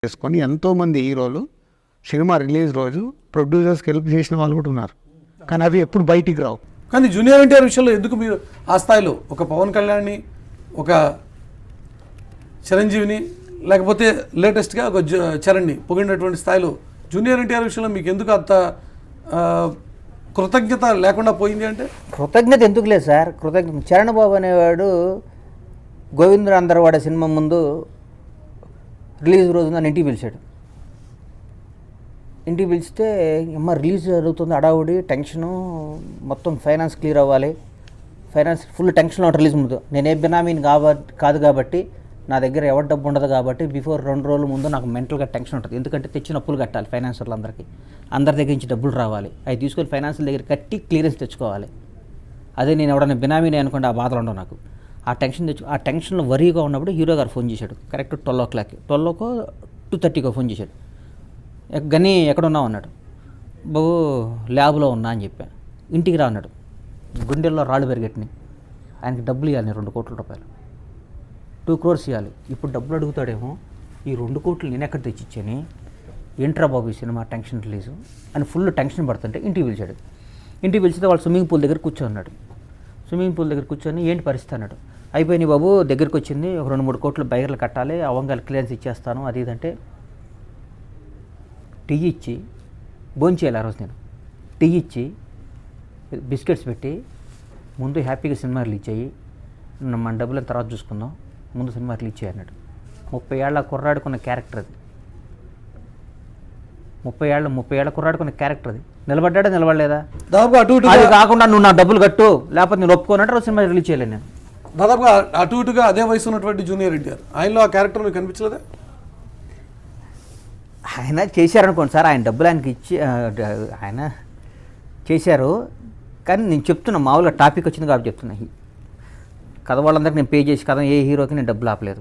చేసుకొని ఎంతోమంది హీరోలు సినిమా రిలీజ్ రోజు ప్రొడ్యూసర్స్కి హెల్ప్ చేసిన వాళ్ళు కూడా ఉన్నారు, కానీ అవి ఎప్పుడు బయటికి రావు. కానీ జూనియర్ ఎన్టీఆర్ విషయంలో ఎందుకు మీరు ఆ స్థాయిలో ఒక పవన్ కళ్యాణ్ని, ఒక చిరంజీవిని, లేకపోతే లేటెస్ట్గా ఒక చరణ్ని పొగిడినటువంటి స్థాయిలో జూనియర్ ఎన్టీఆర్ విషయంలో మీకు ఎందుకు అంత కృతజ్ఞత లేకుండా పోయింది? అంటే కృతజ్ఞత ఎందుకు లేదు సార్, చరణ్ బాబు అనేవాడు గోవిందుడు అందరవాడ సినిమా ముందు రిలీజ్ రోజు నన్ను ఇంటికి పిలిచాడు. ఇంటికి పిలిస్తే అమ్మ రిలీజ్ జరుగుతుంది, అడావుడి టెన్షను, మొత్తం ఫైనాన్స్ క్లియర్ అవ్వాలి, ఫైనాన్స్ ఫుల్ టెన్షన్లో రిలీజ్ ముందు. నేనే బినామీని కాదు కాబట్టి నా దగ్గర ఎవరి డబ్బు ఉండదు కాబట్టి బిఫోర్ 2 రోజుల ముందు నాకు మెంటల్గా టెన్షన్ ఉంటుంది. ఎందుకంటే తెచ్చిన అప్పులు కట్టాలి, ఫైనాన్సర్లు అందరి దగ్గర నుంచి డబ్బులు రావాలి, అవి తీసుకొని ఫైనాన్షియల్ దగ్గర కట్టి క్లియరెన్స్ తెచ్చుకోవాలి. అదే నేను ఎవడన్నా బినామీని అనుకోండి ఆ బాధలు ఉండవు నాకు. ఆ టెన్షన్లో వరీగా ఉన్నప్పుడు హీరో గారు ఫోన్ చేశాడు. కరెక్ట్ 12 o'clock, 12కో 2:30కో ఫోన్ చేశాడు. గని ఎక్కడున్నావు అన్నాడు. బాబు ల్యాబ్లో ఉన్నా అని చెప్పాను. ఇంటికి రా అన్నాడు. గుండెల్లో రాళ్ళు పెరిగెట్టినాయి. ఆయనకి డబ్బులు ఇవ్వాలి, 2 కోట్ల రూపాయలు, 2 crores ఇవ్వాలి. ఇప్పుడు డబ్బులు అడుగుతాడేమో, ఈ 2 కోట్లు నేను ఎక్కడ తెచ్చిచ్చాను, ఏంట్రా బాబు ఈ సినిమా టెన్షన్ రిలీజు అని ఫుల్ టెన్షన్ పడుతుంటే ఇంటికి పిలిచాడు. ఇంటికి పిలిచితే వాళ్ళు స్విమ్మింగ్ పూల్ దగ్గర కూర్చోన్నాడు. స్విమ్మింగ్ పూల్ దగ్గర కూర్చొని ఏంటి పరిస్థితి అన్నాడు. అయిపోయింది బాబు, దగ్గరికి వచ్చింది, ఒక 2-3 కోట్లు బయర్లు కట్టాలి, అవంగాలు క్లియరెన్స్ ఇచ్చేస్తాను అది ఇదంటే టీ ఇచ్చి భోంచేయాలి. ఆ రోజు నేను టీ ఇచ్చి బిస్కెట్స్ పెట్టి ముందు హ్యాపీగా సినిమా రిలీజ్ అయ్యి మన డబ్బులను తర్వాత చూసుకుందాం, ముందు సినిమా రిలీజ్ చేయి అన్నాడు. 30 ఏళ్ల కుర్రాడుకున్న క్యారెక్టర్ అది. 30 ఏళ్ల కుర్రాడుకున్న క్యారెక్టర్ అది. నిలబడ్డా నిలబడలేదా? అది కాకుండా నువ్వు నా డబ్బులు కట్టు లేకపోతే నేను ఒప్పుకోనంటే రోజు సినిమా రిలీజ్ చేయలేను నేను. దాదాపుగా అటు ఇటుగా అదే వయసు ఉన్నటువంటి జూనియర్ ఎన్టీఆర్, ఆయనలో ఆ క్యారెక్టర్ మీకు కనిపించలేదా? ఆయన చేశారనుకోండి సార్, ఆయన డబ్బులు ఆయనకి ఇచ్చి ఆయన చేశారు. కానీ నేను చెప్తున్నా, మామూలుగా టాపిక్ వచ్చింది కాబట్టి చెప్తున్నా. కథ వాళ్ళందరికీ నేను పే చేసి కథ ఏ హీరోకి నేను డబ్బులు ఆపలేదు.